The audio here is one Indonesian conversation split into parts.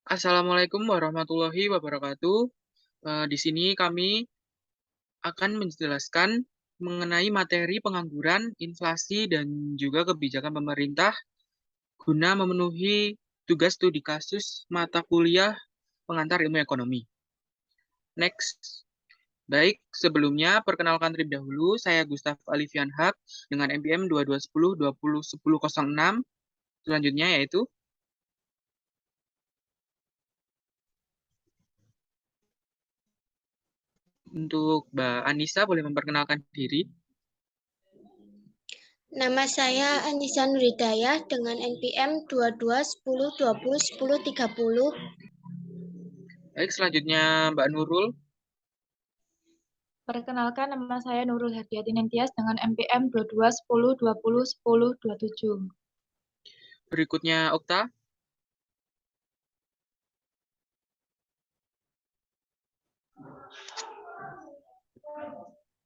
Assalamualaikum warahmatullahi wabarakatuh. Di sini kami akan menjelaskan mengenai materi pengangguran, inflasi, dan juga kebijakan pemerintah guna memenuhi tugas studi kasus mata kuliah pengantar ilmu ekonomi. Next. Baik, sebelumnya perkenalkan terlebih dahulu, saya Gustaf Alifian Haq dengan NPM 2210 Selanjutnya yaitu untuk Mbak Anissa boleh memperkenalkan diri. Nama saya Anissa Nuridayah dengan NPM 2210201030. Baik, selanjutnya Mbak Nurul. Perkenalkan, nama saya Nurul Hadiati Nintias dengan NPM 2210201027. Berikutnya Okta.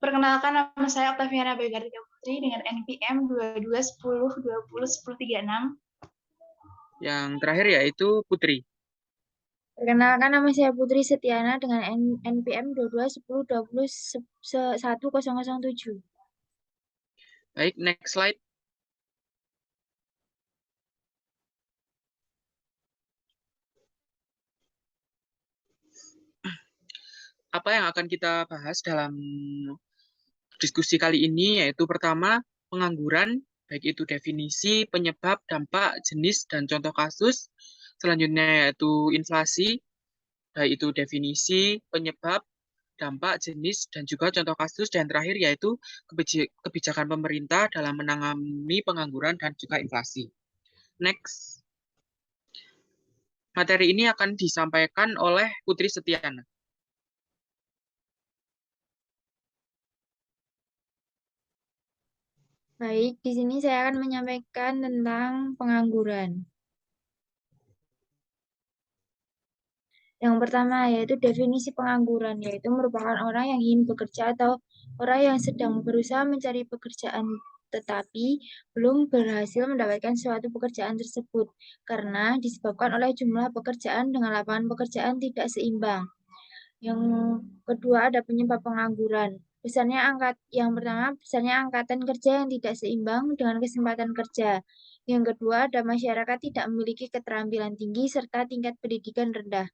Perkenalkan, nama saya Oktaviana Begartika Putri dengan NPM 2210201036. Yang terakhir yaitu Putri. Perkenalkan, nama saya Putri Setiana dengan NPM 2210201007. Baik, next slide. Apa yang akan kita bahas dalam diskusi kali ini yaitu pertama, pengangguran, baik itu definisi, penyebab, dampak, jenis, dan contoh kasus. Selanjutnya yaitu inflasi, baik itu definisi, penyebab, dampak, jenis, dan juga contoh kasus. Dan terakhir yaitu kebijakan pemerintah dalam menangani pengangguran dan juga inflasi. Next. Materi ini akan disampaikan oleh Putri Setiana. Baik, di sini saya akan menyampaikan tentang pengangguran. Yang pertama yaitu definisi pengangguran, yaitu merupakan orang yang ingin bekerja atau orang yang sedang berusaha mencari pekerjaan tetapi belum berhasil mendapatkan suatu pekerjaan tersebut karena disebabkan oleh jumlah pekerjaan dengan lapangan pekerjaan tidak seimbang. Yang kedua ada penyebab pengangguran. Yang pertama besarnya angkatan kerja yang tidak seimbang dengan kesempatan kerja. Yang kedua ada masyarakat tidak memiliki keterampilan tinggi serta tingkat pendidikan rendah.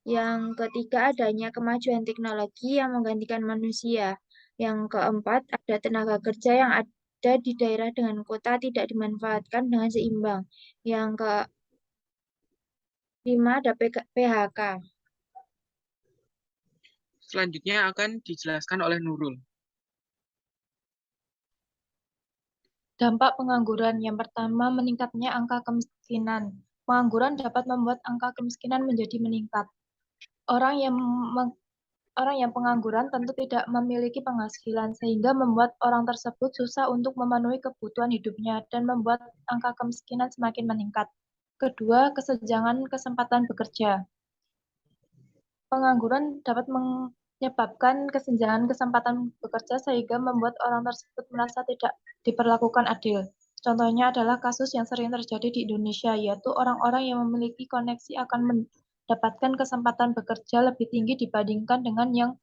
Yang ketiga adanya kemajuan teknologi yang menggantikan manusia. Yang keempat ada tenaga kerja yang ada di daerah dengan kota tidak dimanfaatkan dengan seimbang. Yang kelima ada PHK. Selanjutnya akan dijelaskan oleh Nurul. Dampak pengangguran yang pertama, meningkatnya angka kemiskinan. Pengangguran dapat membuat angka kemiskinan menjadi meningkat. Orang yang pengangguran tentu tidak memiliki penghasilan, sehingga membuat orang tersebut susah untuk memenuhi kebutuhan hidupnya dan membuat angka kemiskinan semakin meningkat. Kedua, kesenjangan kesempatan bekerja. Pengangguran dapat menyebabkan kesenjangan kesempatan bekerja sehingga membuat orang tersebut merasa tidak diperlakukan adil. Contohnya adalah kasus yang sering terjadi di Indonesia, yaitu orang-orang yang memiliki koneksi akan mendapatkan kesempatan bekerja lebih tinggi dibandingkan dengan yang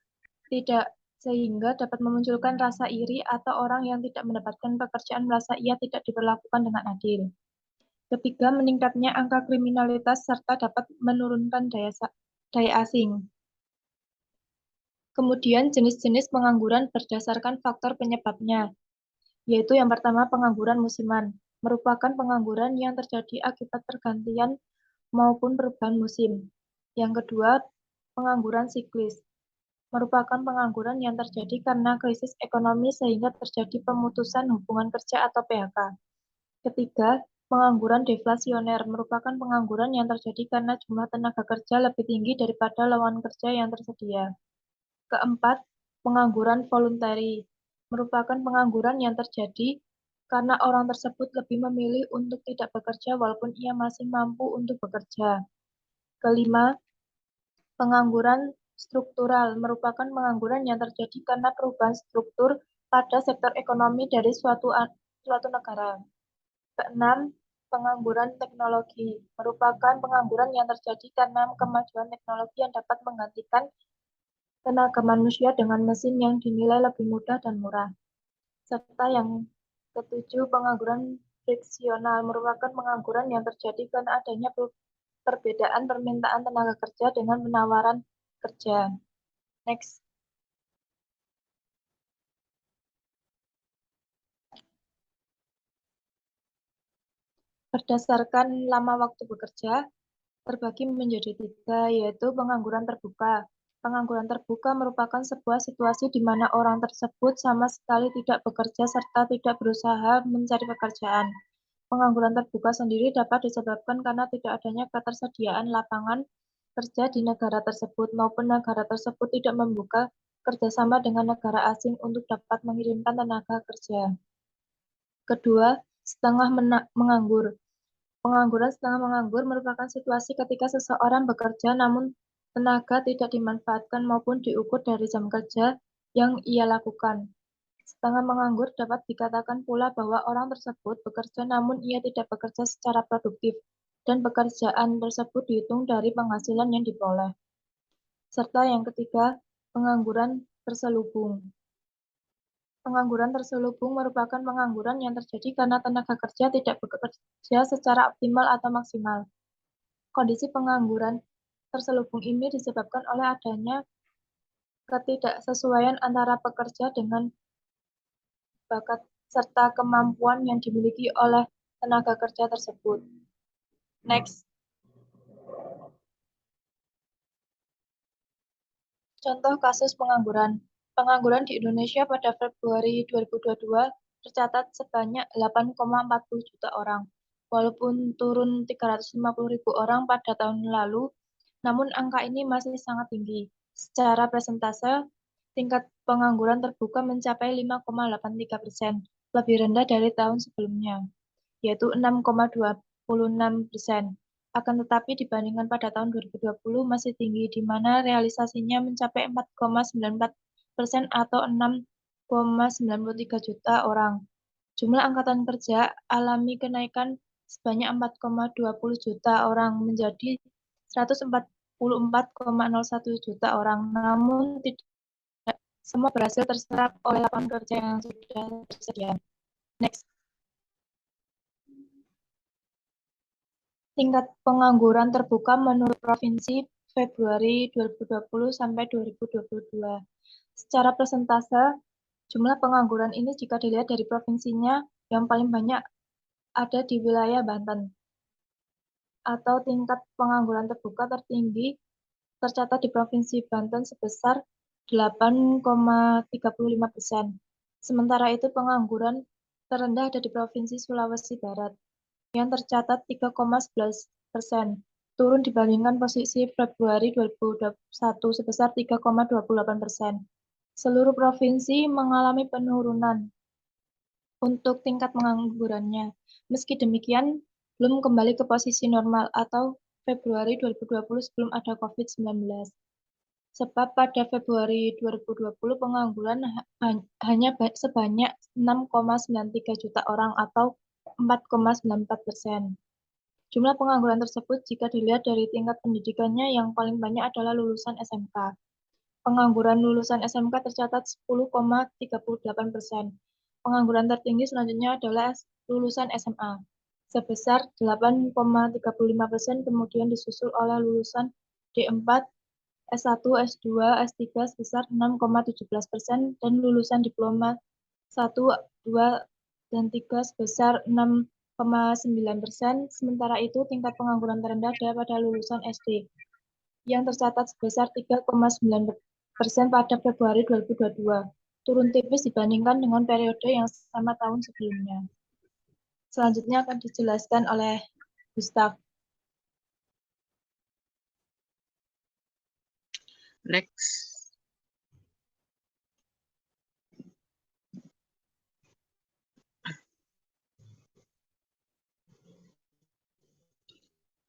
tidak, sehingga dapat memunculkan rasa iri atau orang yang tidak mendapatkan pekerjaan merasa ia tidak diperlakukan dengan adil. Ketiga, meningkatnya angka kriminalitas serta dapat menurunkan daya asing. Kemudian jenis-jenis pengangguran berdasarkan faktor penyebabnya, yaitu yang pertama pengangguran musiman, merupakan pengangguran yang terjadi akibat pergantian maupun perubahan musim. Yang kedua, pengangguran siklis, merupakan pengangguran yang terjadi karena krisis ekonomi sehingga terjadi pemutusan hubungan kerja atau PHK. Ketiga, pengangguran deflasioner, merupakan pengangguran yang terjadi karena jumlah tenaga kerja lebih tinggi daripada lawan kerja yang tersedia. Keempat, pengangguran voluntary, merupakan pengangguran yang terjadi karena orang tersebut lebih memilih untuk tidak bekerja walaupun ia masih mampu untuk bekerja. Kelima, pengangguran struktural, merupakan pengangguran yang terjadi karena perubahan struktur pada sektor ekonomi dari suatu negara. Keenam, Pengangguran teknologi merupakan pengangguran yang terjadi karena kemajuan teknologi yang dapat menggantikan tenaga manusia dengan mesin yang dinilai lebih mudah dan murah. Serta yang ketujuh, pengangguran friksional merupakan pengangguran yang terjadi karena adanya perbedaan permintaan tenaga kerja dengan penawaran kerja. Next. Berdasarkan lama waktu bekerja, terbagi menjadi 3, yaitu pengangguran terbuka. Pengangguran terbuka merupakan sebuah situasi di mana orang tersebut sama sekali tidak bekerja serta tidak berusaha mencari pekerjaan. Pengangguran terbuka sendiri dapat disebabkan karena tidak adanya ketersediaan lapangan kerja di negara tersebut maupun negara tersebut tidak membuka kerjasama dengan negara asing untuk dapat mengirimkan tenaga kerja. Kedua, setengah menganggur. Pengangguran setengah menganggur merupakan situasi ketika seseorang bekerja namun tenaga tidak dimanfaatkan maupun diukur dari jam kerja yang ia lakukan. Setengah menganggur dapat dikatakan pula bahwa orang tersebut bekerja namun ia tidak bekerja secara produktif dan pekerjaan tersebut dihitung dari penghasilan yang diperoleh. Serta yang ketiga, pengangguran terselubung. Pengangguran terselubung merupakan pengangguran yang terjadi karena tenaga kerja tidak bekerja secara optimal atau maksimal. Kondisi pengangguran terselubung ini disebabkan oleh adanya ketidaksesuaian antara pekerja dengan bakat serta kemampuan yang dimiliki oleh tenaga kerja tersebut. Next. Contoh kasus pengangguran. Pengangguran di Indonesia pada Februari 2022 tercatat sebanyak 8,40 juta orang. Walaupun turun 350.000 orang pada tahun lalu, namun angka ini masih sangat tinggi. Secara persentase, tingkat pengangguran terbuka mencapai 5,83%, lebih rendah dari tahun sebelumnya, yaitu 6,26%. Akan tetapi dibandingkan pada tahun 2020 masih tinggi, di mana realisasinya mencapai 4,94% atau 6,93 juta orang. Jumlah angkatan kerja alami kenaikan sebanyak 4,20 juta orang menjadi 144,01 juta orang, namun tidak semua berhasil terserap oleh lapangan kerja yang sudah tersedia. Next. Tingkat pengangguran terbuka menurut provinsi Februari 2020 sampai 2022. Secara persentase, jumlah pengangguran ini jika dilihat dari provinsinya, yang paling banyak ada di wilayah Banten. Atau tingkat pengangguran terbuka tertinggi tercatat di Provinsi Banten sebesar 8,35%. Sementara itu pengangguran terendah ada di Provinsi Sulawesi Barat yang tercatat 3,11%, turun dibandingkan posisi Februari 2021 sebesar 3,28%. Seluruh provinsi mengalami penurunan untuk tingkat penganggurannya. Meski demikian, belum kembali ke posisi normal atau Februari 2020 sebelum ada COVID-19. Sebab pada Februari 2020 pengangguran hanya sebanyak 6,93 juta orang atau 4,94%. Jumlah pengangguran tersebut jika dilihat dari tingkat pendidikannya yang paling banyak adalah lulusan SMK. Pengangguran lulusan SMK tercatat 10,38%. Pengangguran tertinggi selanjutnya adalah lulusan SMA, sebesar 8,35%, kemudian disusul oleh lulusan D4, S1, S2, S3 sebesar 6,17%, dan lulusan diploma 1, 2, dan 3 sebesar 6,9%. Sementara itu, tingkat pengangguran terendah ada pada lulusan SD, yang tercatat sebesar 3,9% pada Februari 2022, turun tipis dibandingkan dengan periode yang sama tahun sebelumnya. Selanjutnya akan dijelaskan oleh Gustav. Next.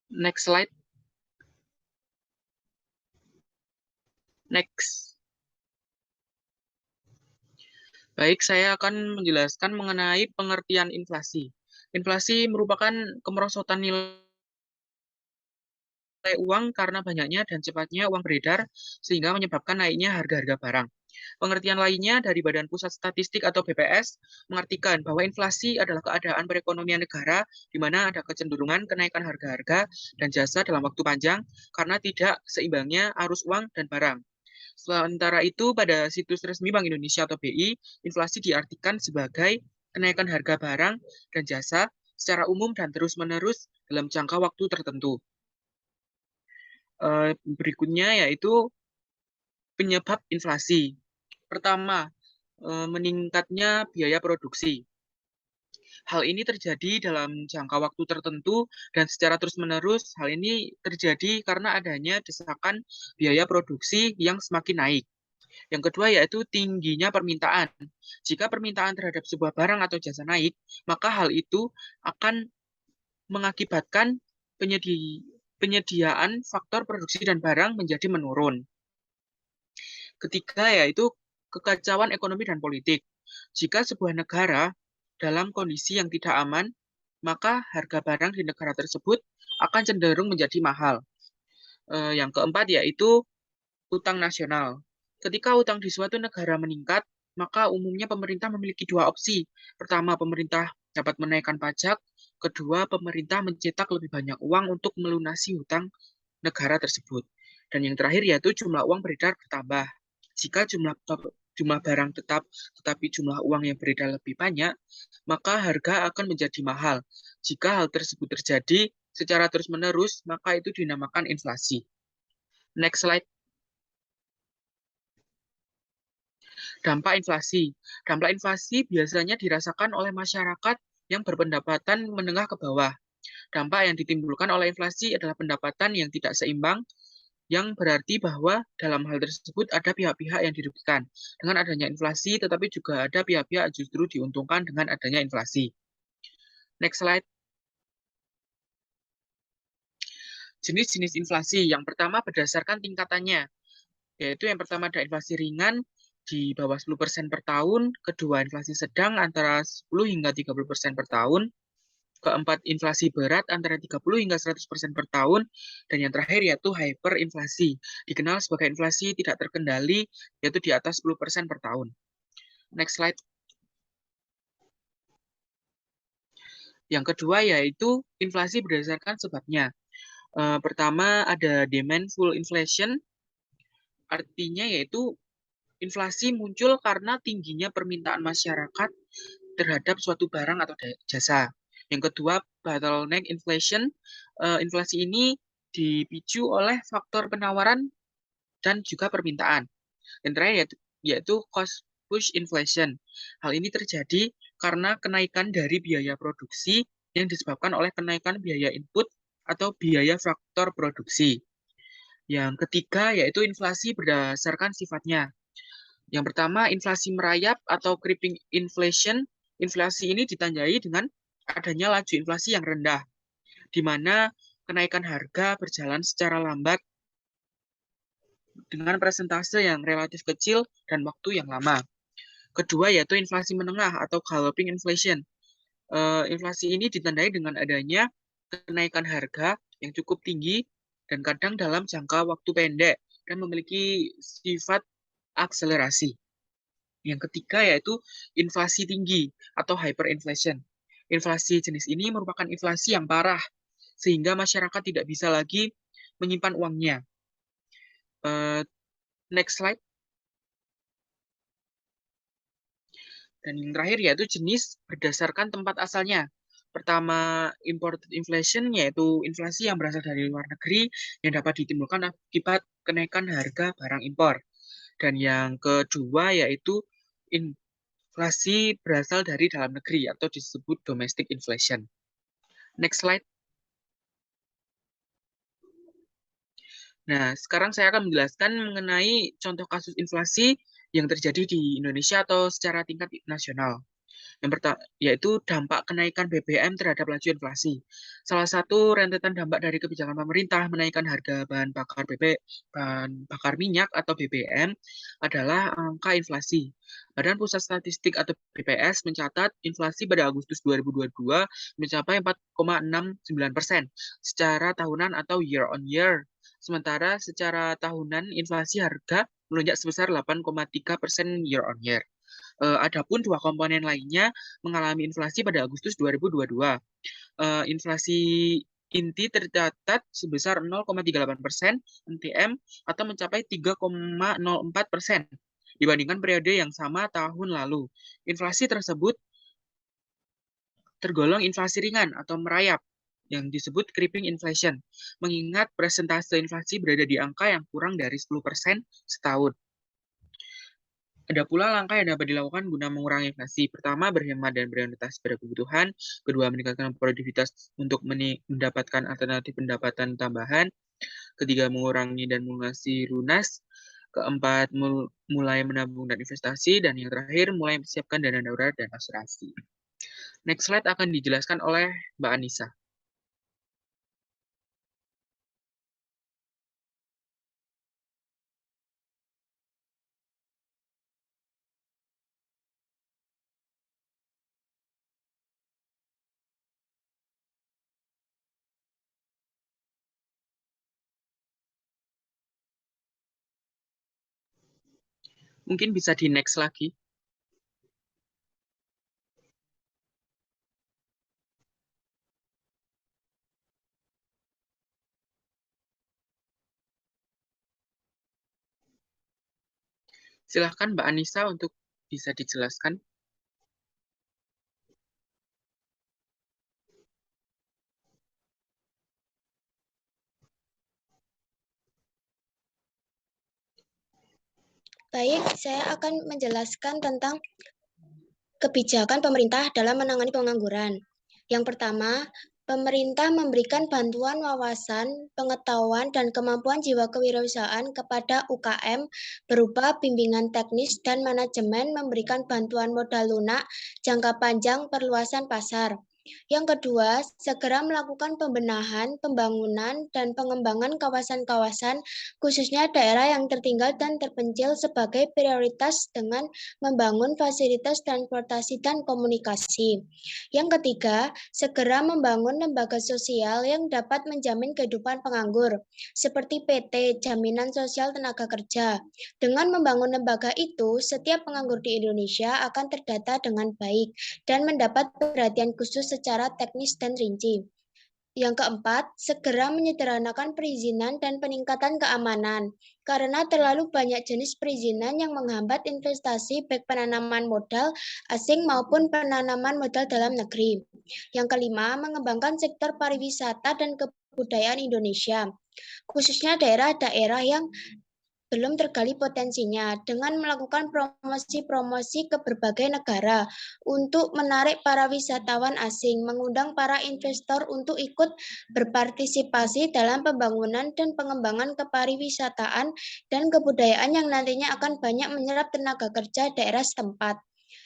Next slide. Next. Baik, saya akan menjelaskan mengenai pengertian inflasi. Inflasi merupakan kemerosotan nilai uang karena banyaknya dan cepatnya uang beredar sehingga menyebabkan naiknya harga-harga barang. Pengertian lainnya dari Badan Pusat Statistik atau BPS mengartikan bahwa inflasi adalah keadaan perekonomian negara di mana ada kecenderungan kenaikan harga-harga dan jasa dalam waktu panjang karena tidak seimbangnya arus uang dan barang. Sementara itu, pada situs resmi Bank Indonesia atau BI, inflasi diartikan sebagai kenaikan harga barang dan jasa secara umum dan terus-menerus dalam jangka waktu tertentu. Berikutnya yaitu penyebab inflasi. Pertama, meningkatnya biaya produksi. Hal ini terjadi dalam jangka waktu tertentu dan secara terus-menerus. Hal ini terjadi karena adanya desakan biaya produksi yang semakin naik. Yang kedua yaitu tingginya permintaan. Jika permintaan terhadap sebuah barang atau jasa naik, maka hal itu akan mengakibatkan penyediaan faktor produksi dan barang menjadi menurun. Ketiga yaitu kekacauan ekonomi dan politik. Jika sebuah negara dalam kondisi yang tidak aman, maka harga barang di negara tersebut akan cenderung menjadi mahal. Yang keempat yaitu utang nasional. Ketika utang di suatu negara meningkat, maka umumnya pemerintah memiliki dua opsi. Pertama, pemerintah dapat menaikkan pajak. Kedua, pemerintah mencetak lebih banyak uang untuk melunasi hutang negara tersebut. Dan yang terakhir yaitu jumlah uang beredar bertambah. Jika jumlah barang tetap, tetapi jumlah uang yang beredar lebih banyak, maka harga akan menjadi mahal. Jika hal tersebut terjadi secara terus-menerus, maka itu dinamakan inflasi. Next slide. Dampak inflasi. Dampak inflasi biasanya dirasakan oleh masyarakat yang berpendapatan menengah ke bawah. Dampak yang ditimbulkan oleh inflasi adalah pendapatan yang tidak seimbang, yang berarti bahwa dalam hal tersebut ada pihak-pihak yang dirugikan dengan adanya inflasi, tetapi juga ada pihak-pihak justru diuntungkan dengan adanya inflasi. Next slide. Jenis-jenis inflasi. Yang pertama berdasarkan tingkatannya, yaitu yang pertama ada inflasi ringan di bawah 10% per tahun, kedua inflasi sedang antara 10 hingga 30% per tahun, keempat inflasi berat antara 30 hingga 100% per tahun, dan yang terakhir yaitu hyperinflasi, dikenal sebagai inflasi tidak terkendali, yaitu di atas 10% per tahun. Next slide. Yang kedua yaitu inflasi berdasarkan sebabnya. Pertama ada demandful inflation, artinya yaitu inflasi muncul karena tingginya permintaan masyarakat terhadap suatu barang atau jasa. Yang kedua, bottleneck inflation. Inflasi ini dipicu oleh faktor penawaran dan juga permintaan. Yang terakhir yaitu cost push inflation. Hal ini terjadi karena kenaikan dari biaya produksi yang disebabkan oleh kenaikan biaya input atau biaya faktor produksi. Yang ketiga yaitu inflasi berdasarkan sifatnya. Yang pertama, inflasi merayap atau creeping inflation. Inflasi ini ditandai dengan adanya laju inflasi yang rendah, di mana kenaikan harga berjalan secara lambat dengan persentase yang relatif kecil dan waktu yang lama. Kedua, yaitu inflasi menengah atau galloping inflation. Inflasi ini ditandai dengan adanya kenaikan harga yang cukup tinggi dan kadang dalam jangka waktu pendek dan memiliki sifat akselerasi. Yang ketiga yaitu inflasi tinggi atau hyperinflation. Inflasi jenis ini merupakan inflasi yang parah sehingga masyarakat tidak bisa lagi menyimpan uangnya. Next slide. Dan yang terakhir yaitu jenis berdasarkan tempat asalnya. Pertama, imported inflation, yaitu inflasi yang berasal dari luar negeri yang dapat ditimbulkan akibat kenaikan harga barang impor. Dan yang kedua yaitu inflasi berasal dari dalam negeri atau disebut domestic inflation. Next slide. Nah, sekarang saya akan menjelaskan mengenai contoh kasus inflasi yang terjadi di Indonesia atau secara tingkat nasional. yaitu dampak kenaikan BBM terhadap laju inflasi. Salah satu rentetan dampak dari kebijakan pemerintah menaikkan harga bahan bakar minyak atau BBM adalah angka inflasi. Badan Pusat Statistik atau BPS mencatat inflasi pada Agustus 2022 mencapai 4,69% secara tahunan atau year on year. Sementara secara tahunan inflasi harga melonjak sebesar 8,3% year on year. Adapun dua komponen lainnya mengalami inflasi pada Agustus 2022. Inflasi inti tercatat sebesar 0,38% NTM atau mencapai 3,04% dibandingkan periode yang sama tahun lalu. Inflasi tersebut tergolong inflasi ringan atau merayap yang disebut creeping inflation, mengingat persentase inflasi berada di angka yang kurang dari 10% setahun. Ada pula langkah yang dapat dilakukan guna mengurangi inflasi. Pertama, berhemat dan berorientasi pada kebutuhan. Kedua, meningkatkan produktivitas untuk mendapatkan alternatif pendapatan tambahan. Ketiga, mengurangi dan melunasi lunas. Keempat, mulai menabung dan investasi. Dan yang terakhir, mulai mempersiapkan dana darurat dan asuransi. Next slide akan dijelaskan oleh Mbak Anissa. Mungkin bisa di next lagi. Silahkan Mbak Anissa untuk bisa dijelaskan. Baik, saya akan menjelaskan tentang kebijakan pemerintah dalam menangani pengangguran. Yang pertama, pemerintah memberikan bantuan wawasan, pengetahuan, dan kemampuan jiwa kewirausahaan kepada UKM berupa bimbingan teknis dan manajemen, memberikan bantuan modal lunak, jangka panjang, perluasan pasar. Yang kedua, segera melakukan pembenahan, pembangunan, dan pengembangan kawasan-kawasan, khususnya daerah yang tertinggal dan terpencil sebagai prioritas dengan membangun fasilitas transportasi dan komunikasi. Yang ketiga, segera membangun lembaga sosial yang dapat menjamin kehidupan penganggur, seperti PT, Jaminan Sosial Tenaga Kerja. Dengan membangun lembaga itu, setiap penganggur di Indonesia akan terdata dengan baik dan mendapat perhatian khusus secara teknis dan rinci. Yang keempat, segera menyederhanakan perizinan dan peningkatan keamanan, karena terlalu banyak jenis perizinan yang menghambat investasi baik penanaman modal asing maupun penanaman modal dalam negeri. Yang kelima, mengembangkan sektor pariwisata dan kebudayaan Indonesia, khususnya daerah-daerah yang belum tergali potensinya dengan melakukan promosi-promosi ke berbagai negara untuk menarik para wisatawan asing, mengundang para investor untuk ikut berpartisipasi dalam pembangunan dan pengembangan kepariwisataan dan kebudayaan yang nantinya akan banyak menyerap tenaga kerja daerah setempat.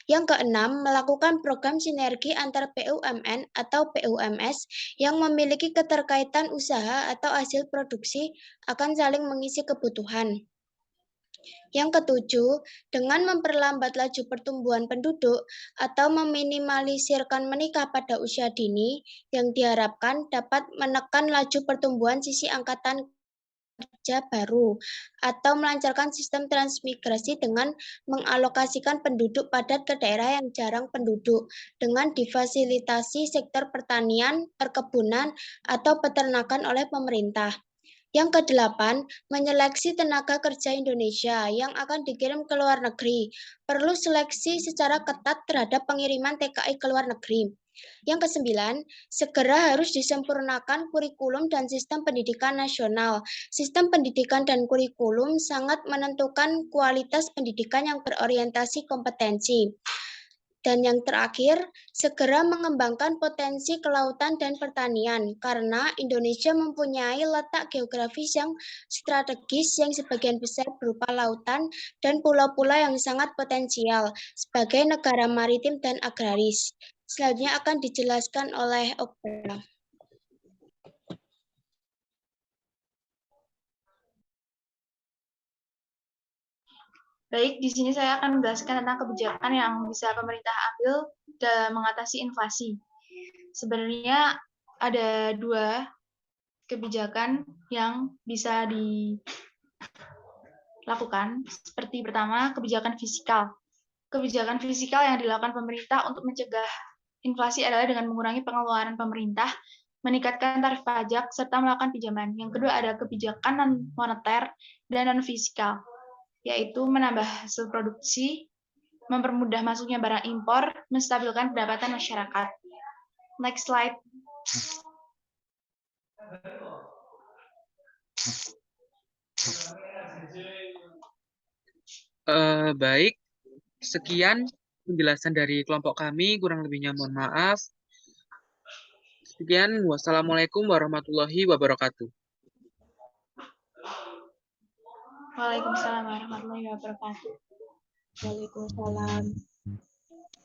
Yang keenam, melakukan program sinergi antar BUMN atau BUMS yang memiliki keterkaitan usaha atau hasil produksi akan saling mengisi kebutuhan. Yang ketujuh, dengan memperlambat laju pertumbuhan penduduk atau meminimalisirkan menikah pada usia dini yang diharapkan dapat menekan laju pertumbuhan sisi angkatan kerja baru atau melancarkan sistem transmigrasi dengan mengalokasikan penduduk padat ke daerah yang jarang penduduk dengan difasilitasi sektor pertanian, perkebunan, atau peternakan oleh pemerintah. Yang kedelapan, menyeleksi tenaga kerja Indonesia yang akan dikirim ke luar negeri. Perlu seleksi secara ketat terhadap pengiriman TKI ke luar negeri. Yang kesembilan, segera harus disempurnakan kurikulum dan sistem pendidikan nasional. Sistem pendidikan dan kurikulum sangat menentukan kualitas pendidikan yang berorientasi kompetensi. Dan yang terakhir, segera mengembangkan potensi kelautan dan pertanian, karena Indonesia mempunyai letak geografis yang strategis yang sebagian besar berupa lautan dan pulau-pulau yang sangat potensial sebagai negara maritim dan agraris. Selanjutnya akan dijelaskan oleh Okta. Baik, di sini saya akan menjelaskan tentang kebijakan yang bisa pemerintah ambil dalam mengatasi inflasi. Sebenarnya ada dua kebijakan yang bisa dilakukan. Seperti pertama, kebijakan fiskal. Kebijakan fiskal yang dilakukan pemerintah untuk mencegah inflasi adalah dengan mengurangi pengeluaran pemerintah, meningkatkan tarif pajak, serta melakukan pinjaman. Yang kedua ada kebijakan non-moneter dan non-fiskal, yaitu menambah hasil produksi, mempermudah masuknya barang impor, menstabilkan pendapatan masyarakat. Next slide. Baik, sekian penjelasan dari kelompok kami, kurang lebihnya mohon maaf. Sekian, wassalamualaikum warahmatullahi wabarakatuh. Waalaikumsalam warahmatullahi wabarakatuh. Waalaikumsalam.